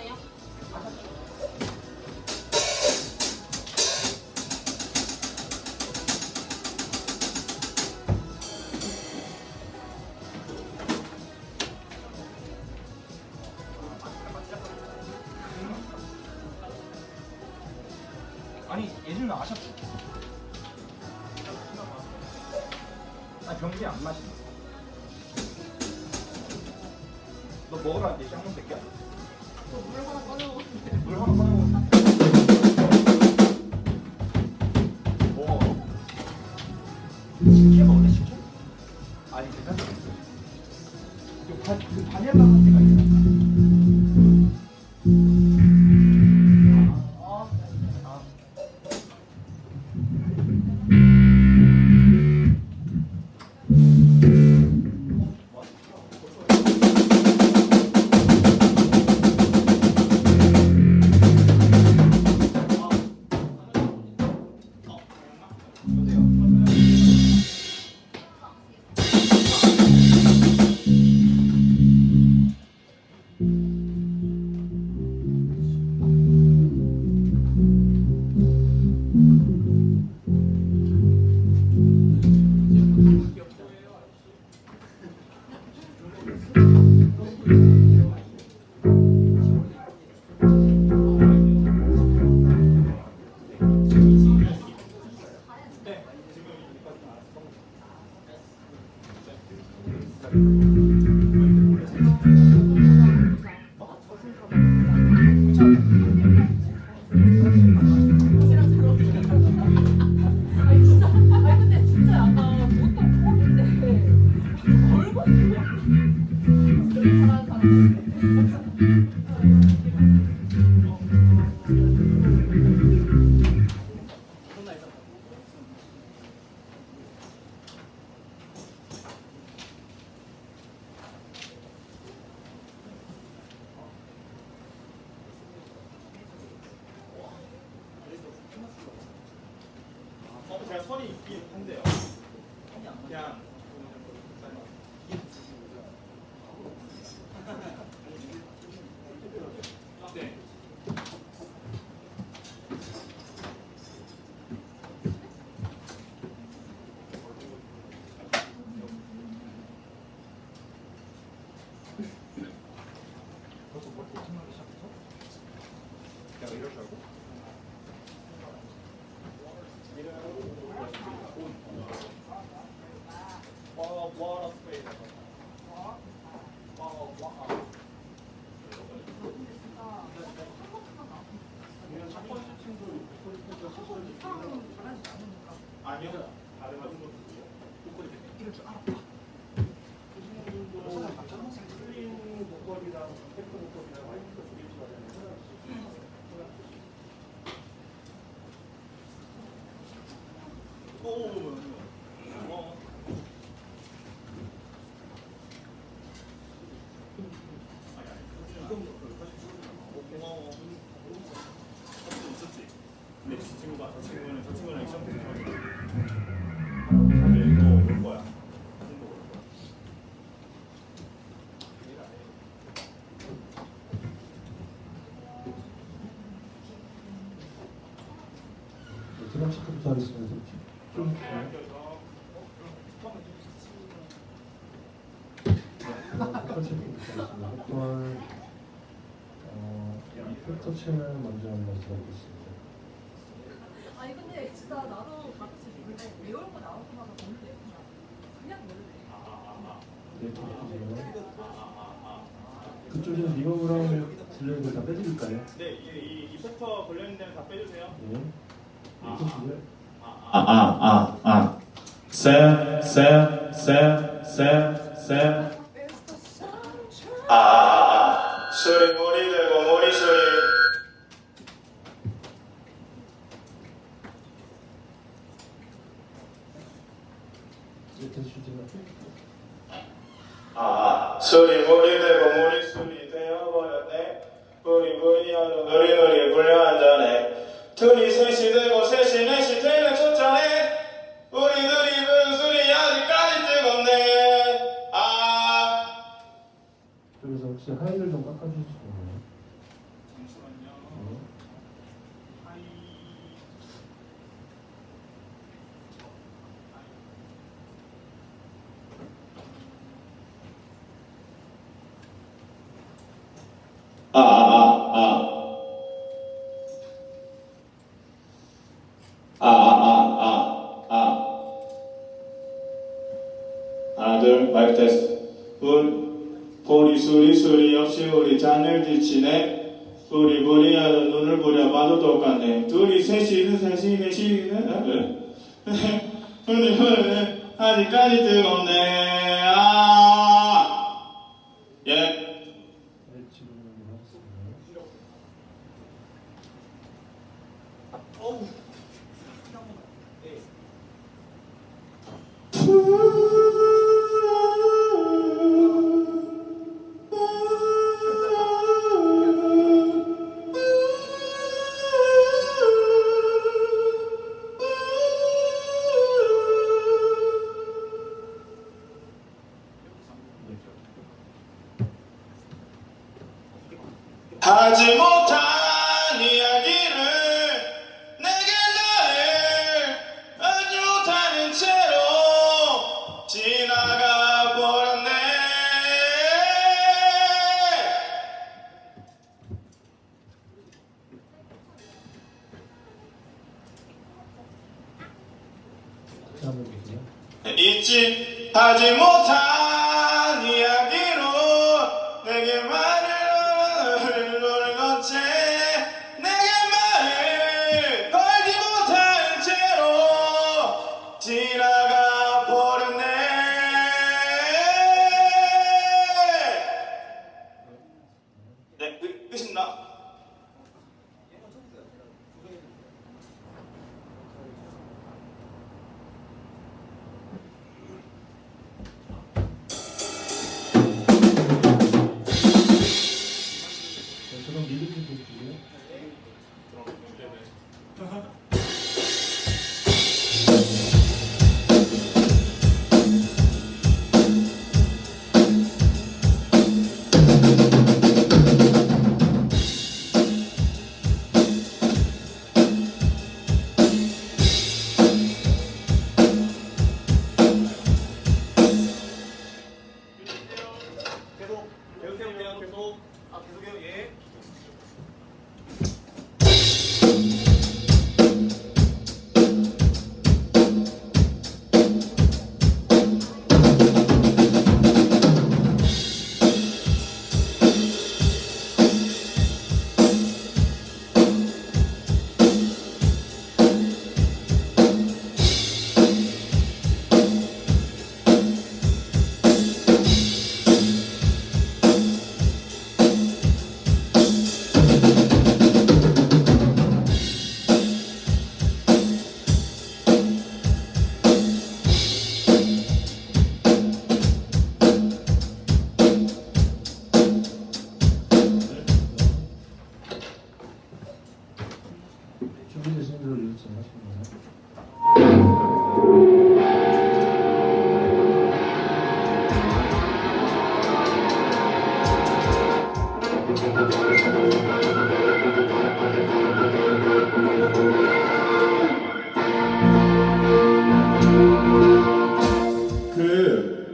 하나요? 아니 예전에 아셨죠? 아 경비 안 마시네. 너 먹으라 이제 쌍문 새끼야. 물 하나 꺼내먹었는데. 물 하나 꺼내고. 뭐? 식혜 먹을래 식혜? 아니 괜찮아. 그 바닐라 맛이가 있어. 제가 선이 있긴 한데요. 그냥 네. 벌써 뭘 예측하기 시작했어? 내가 이럴 줄 알고? 아니요. 다른 거 목걸이 이럴 줄 알았다. 슬림 목걸이랑 테크 목걸이랑 화이트 브릿지가 되는 고마워. 있었지. 근데 저 친구가 저 친구랑 시험 때 사실 올 거야. 사진도 올 거야. 드럼 체크부터 하겠습니다. 좀 필터 체크부터 하겠습니다. 보통 필터 체를 먼저 한번 들어보겠습니다. 아니 근데 진짜 나도 가끔씩 모르는데 외울 거 나올 때마다 너무 예쁘다. 그냥 모르네. 네, 그쪽에서 리버브랑 딜레이를 다 빼드릴까요? 네, 이 포터 걸려있는 데는 다 빼주세요. 네. 빼주시고요. 소리 머리 대고 머리 소리. 이제 대주시면 소리 머리 대고 머리 소리 되어버렸네. 부리부리하러 노리노리 불려앉아네. 둘이 셋이 되고 셋이 넷이 되는 초짜네. 우리들이 부른 소리 아직까지 뜨겁네. 쪽에서 혹시 하이를 좀 깎아주실 수 있나요? 어. 하나 둘 마이크 테스트. 보리 수리 역시 우리 잔을 지치네. 부리 하던 눈을 부려봐도 똑같네. 둘이 셋이 넷이 아직까지 뜨겁네. 예. 네, 지금 하겠습니다. 하지 못한 이야기를 내게 나를 하지 못하는 채로 지나가 버렸네. 다시 한번 보세요. 잊지 하지 못한 이야기로 내게 말을 건채 내게 말을 걸지 못한 채로 지나가 버렸네. 네, 끝입니다. 네, 저랑 미리 좀 보여주세요. 계속 배우세요. 계속. 계속해요. 예. 준비되신 대로 리허설 하시면 돼요.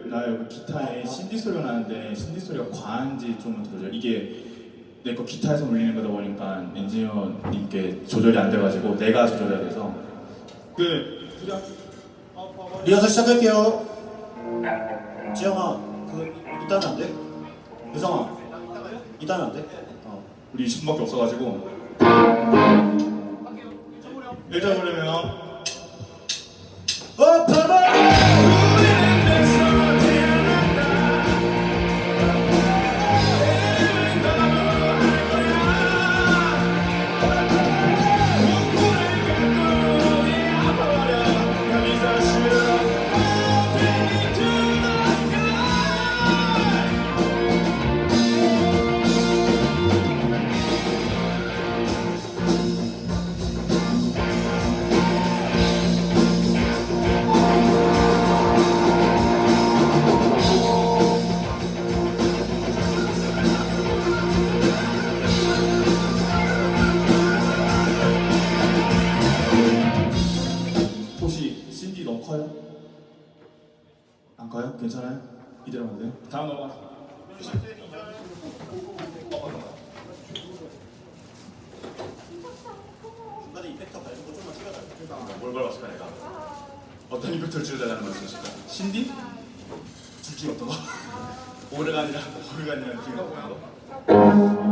나 여기 기타에 신디 소리가 나는데 신디 소리가 과한지 좀 들어줘요. 이게 내 거 기타에서 울리는 거다 보니까 엔지니어님께 조절이 안 돼가지고 내가 조절해야 돼서 리허설 시작할게요. 지영아, 이따는 안 돼? 유성아, 이따는 안 돼? 우리 20분밖에 없어가지고 1절 부르면 돼요. 다음 넘어가세요. 중간에 이펙터 밟은 거 좀만 찍어달라. 뭘 밟았을까 내가? 어떤 이펙터를 줄여달라는 말씀이실까? 신디? 둘중 어떤 거? 오르간이라는 기회가 뭐야 거?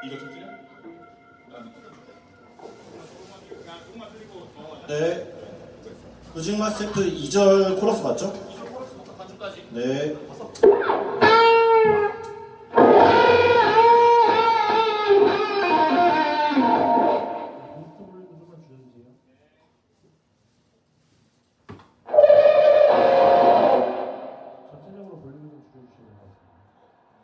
이거 좀 줄여? 조금만 줄이고 넘어가자. 네. 우징마 스태프 2절 코러스 맞죠? 네. 부스터 볼륨 좀만 줄여주세요. 전체적으로 볼륨을 좀 줄여주시면 될 것 같습니다.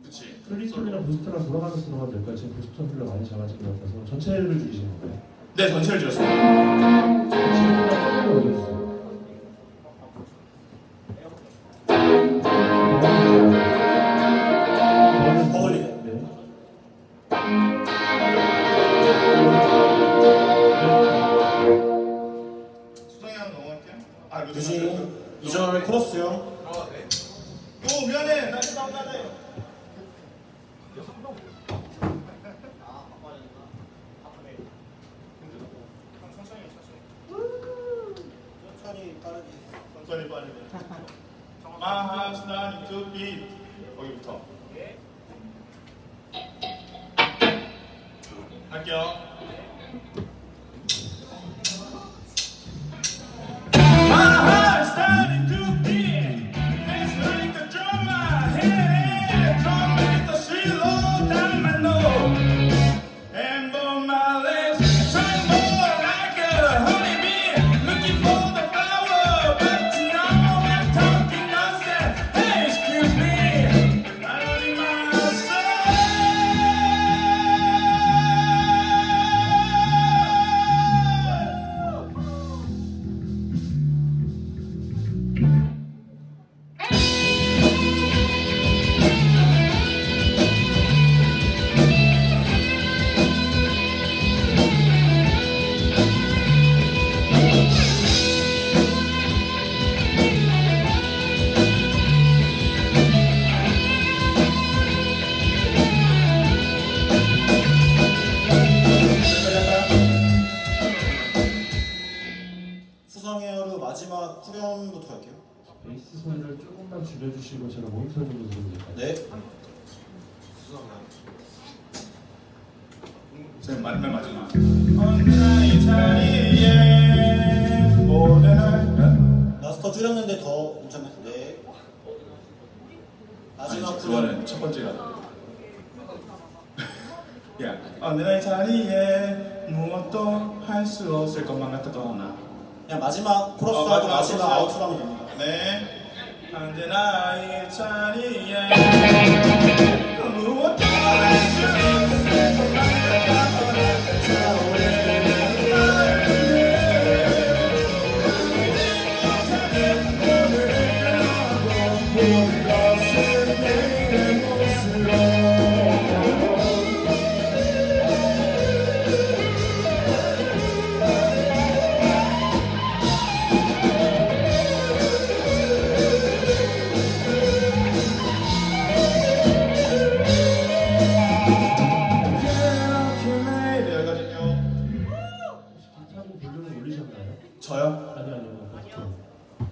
그치. 클리톤이랑 부스터랑 돌아가면서 들어가면 될까요? 지금 부스터 필러 많이 작아진 것 같아서 전체를 줄이시는 거예요? 네, 전체를 줄였습니다. 지금보다 조금 더 올려주세요. 더 올리네. 네. 수정이 하나 넘어갈게요. 아, 우징 2절 코러스요. 오, 미안해. 나 싸움 나네. 천천히 빠르게. 천천히 빠르게. 마하스나니 투비 거기부터. 할게요. My heart's starting to beat. It's like a drum in my head. Drum with the sweet low down my nose. And both my legs tremble like a honeybee. Looking for the flower, but now I'm talking nonsense. Hey, excuse me. I don't need my soul. 수성 헤어로 마지막 후렴부터 할게요. 베이스 소리를 조금만 줄여주시고 제가 모니터 좀 들으면 될까요? 네. 제 마지막. 언제나 이 자리에 모든 날. 마스터 줄였는데 더 괜찮네. 네. 마지막 아니지, 후렴. 그거는 첫 번째가. 야, 언제나 이 자리에 무엇도 할 수 없을 것만 같아도 하나. 그냥 마지막 코러스하고 마지막 코러스. 아웃으로 하면 됩니다. 네. 언제나 이 자리에 무엇도 할 수 없을 것만 같아도 기타도 볼륨을 올리셨나요? 저요? 아니요.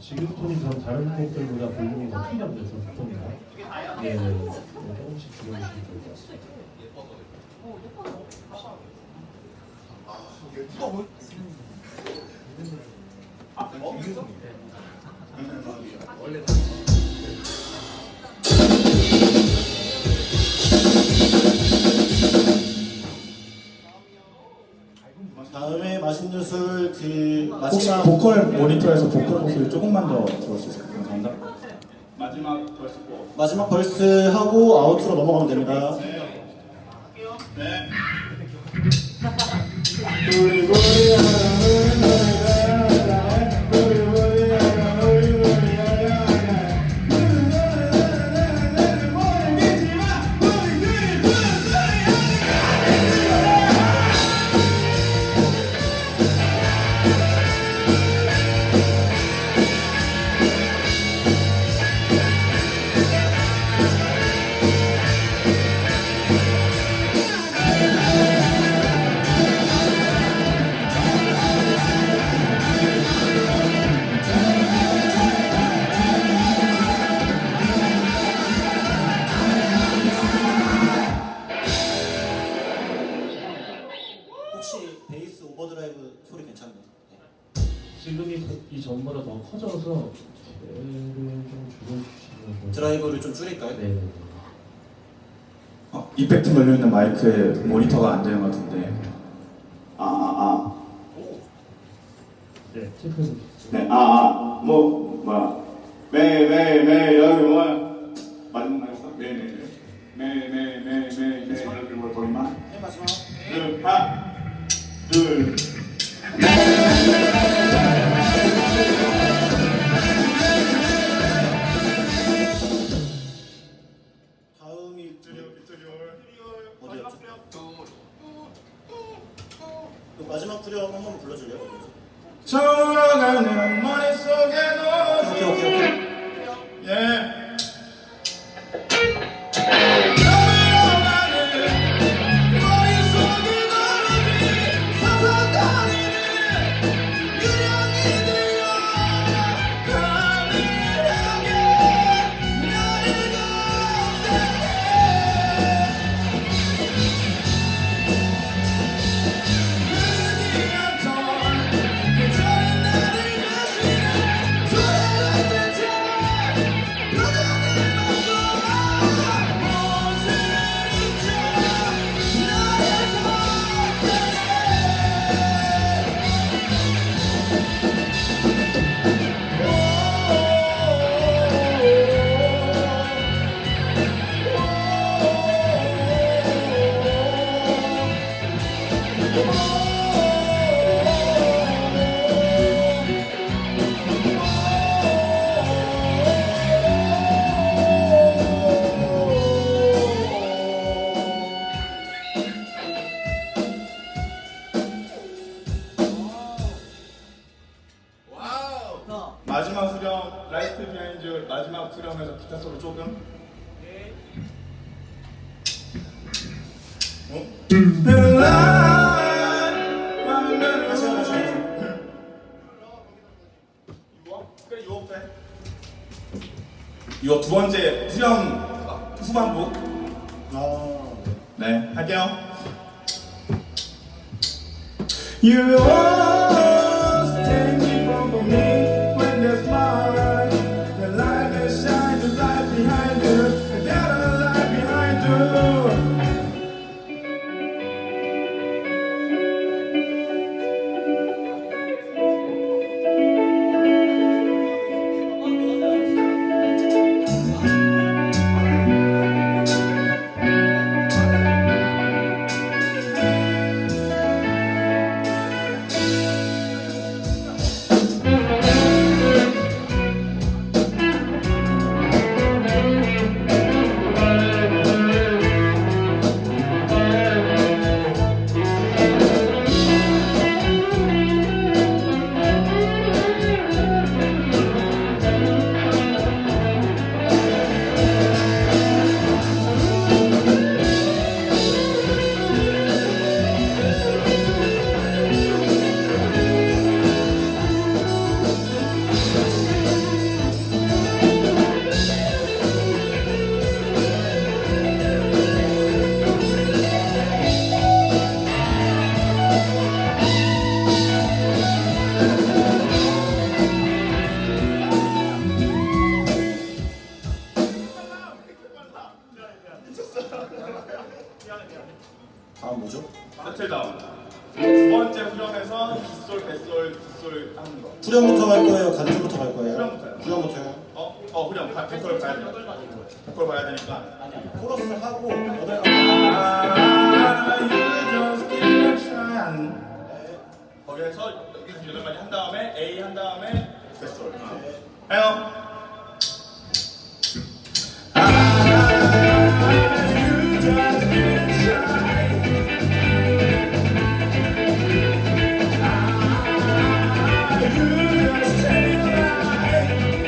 지금 톤이 그럼 다른 곡들보다 볼륨이 더 크게 안 돼서 톤이나 네, 조금씩 줄여주시면 좋을 것 같습니다. 다음에 맛있는 술 그 마지막 혹시 보컬 모니터에서 보컬 목소리 조금만 더 들을 수 있을까요? 감사합니다. 마지막 벌스 고. 마지막 벌스 하고 아웃으로 넘어가면 됩니다. 네. 혹시 베이스 오버드라이브 소리 괜찮나요? 지금이 이 전보다 더 커져서 배를 좀 줄여주시면 드라이브를 좀 줄일까요? 네. 이펙트 걸려있는 마이크에 모니터가 안 되는 것 같은데. 네, 체크해 주세요. 네, 매일 여기 뭐야? 마지막에서 매일 여기 뭘 보이만? 네, 마지막. 하나, 둘. 다음이 어디였죠? 그 마지막 후렴 한번 불러줄래요? 저가는 머릿속에 오케이, 오케이, 오케이. 예. 마지막 수렴, 라이트 비하인드 마지막 수렴에서 기타 소리 조금. 이거 두 번째 수렴 후반부. 네, 할게요. You always take me from me when there's mine. The light that shines, the light behind you, and the other light behind you. 다음 뭐죠? 세틀다운. 두 번째 후렴에서 빗솔, 뱃솔, 빗솔 하는 거. 후렴부터 갈 거예요? 간주부터 갈 거예요? 후렴부터요. 후렴부터요? 후렴. 뱃솔 봐야 돼요. 뱃솔 봐야 되니까. 코러스를 하고 you just give it a try. 거기에서 여기서 8마디 한 다음에 A 한 다음에 뱃솔. 해요. You just give it a try. You just take it right.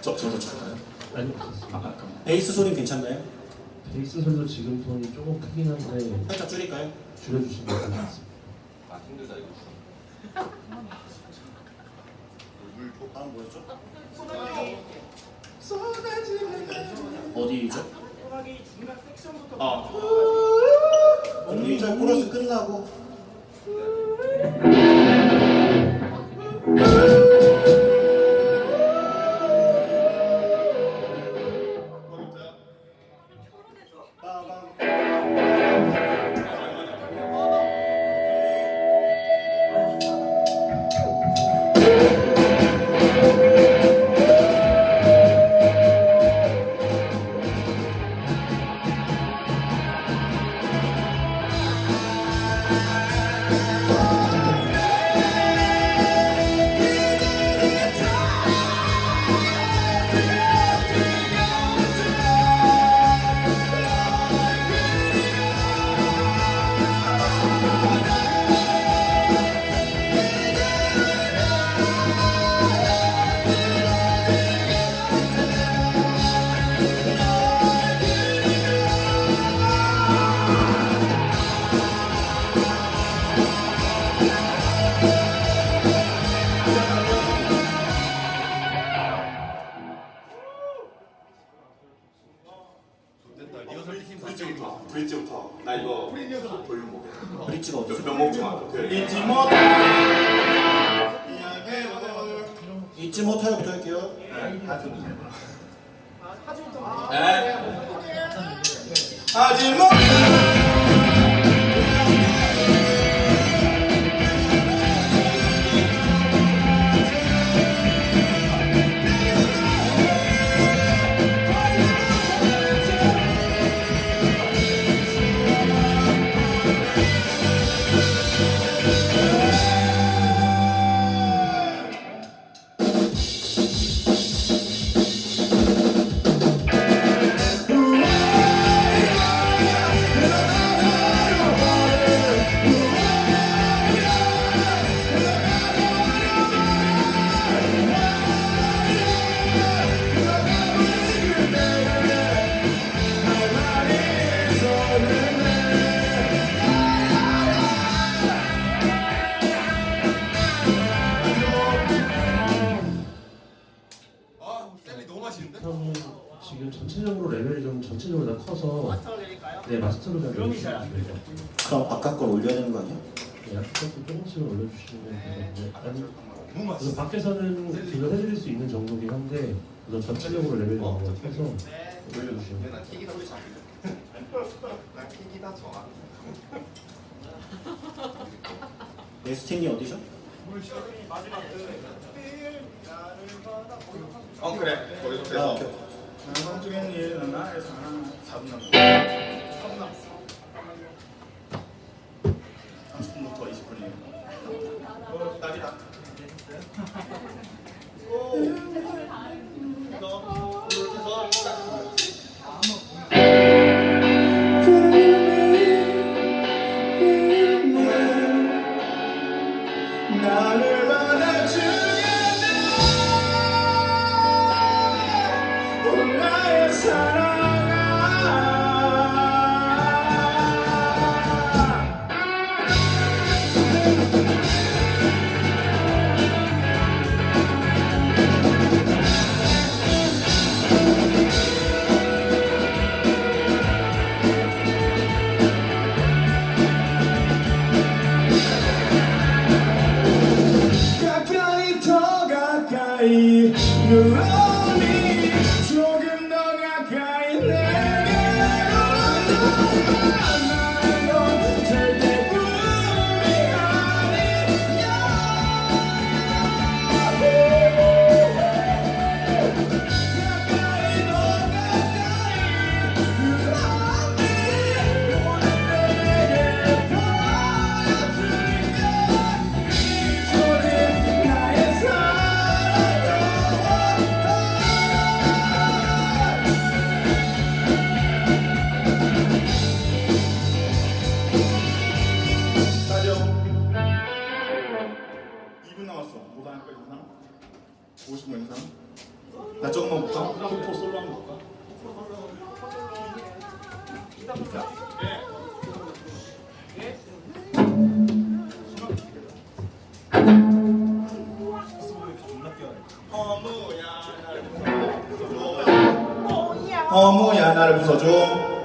저도 줄까요? 아니, 베이스 소리 괜찮나요? 베이스 소리도 지금 톤이 조금 크긴 한데 살짝 줄일까요? 줄여주시면 좋겠습니다. 아 힘들다 이거. 다음 뭐였죠? 어디죠? 우리 1절 코러스 끝나고 브릿지부터 나 이거 볼륨 보게. 브릿지가 어디죠? 몇 목중아. 잊지 못. 잊지 못해요부터 할게요. 하지 못. 전체적으로 레벨이 좀 전체적으로 다 커서 마스터가 되니까요? 네 마스터로 다 그럼이 잘안 내려주시면 돼요. 그럼 아까 걸 올려야 되는 거 아니야? 네, 약간 조금씩 올려주시면 되는데 아니 너무 맛있어. 그래서 밖에서는 딜러해드릴 수 있는 정도긴 한데 우선 전체적으로 레벨이 너무 커서 올려주시면 난 킥이다 정확해. 난 킥이다 정확해. 에스틴이 어디죠? 그래. 거기서 아, 그래서 오케이. 나만 중엔 일은 나의 사랑 4분 남았어. 3분 남았어. 30분부터 20분이에요. 기다리다. 나를 받아주겠네 나의 사랑아 가까이 더 가까이 눌러니 조금 더 가까이 내게로 나는 넌 절대 꿈이 아니야 가까이 더 가까이 눌러니 오늘 내게 보여줄게 이 소리 나의 사랑 가죠. 2분 남았어. 뭐 하나 할까, 이상? 50분 이상? 나 조금만 볼까? 포 솔로 한번 볼까? 어머야 나를 부숴줘.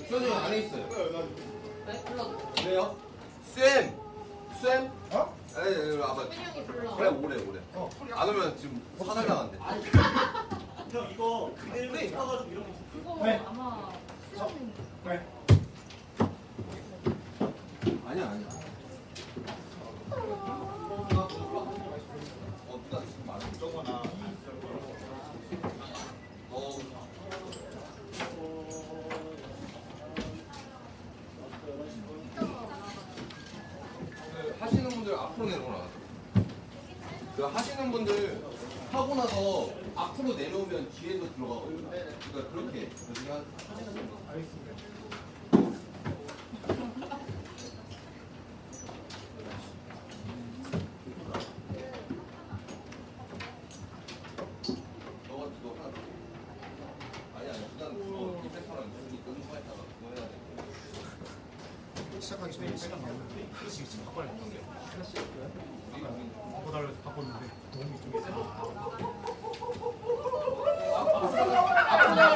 수현이 형 안에 있어요. 네? 불러도 왜요? 쌤! 쌤? 어? 에이, 이리 와봐. 팬형이 불러. 그래, 오래. 안 오면 지금 사달당한대. 형 이거 그대로 입어가지고 이렇게 그거 네. 아마 수영님 왜? 아니야. 누가 지금 말해? 저거나 하시는 분들 앞으로 내려오라. 그 하시는 분들 하고 나서 앞으로 내려오면 뒤에도 들어가고. 그러니까 그렇게 하시는 분들. 너 하나 더. 아니 일단 그거 이펙터랑 있으니까 좀 했다가 그거 해야 돼. 시작하기 전에 시간 많은데 하나씩 지금 바꿔야 되는데 바꿔달라고 해서 바꿨는데 너무 이쪽에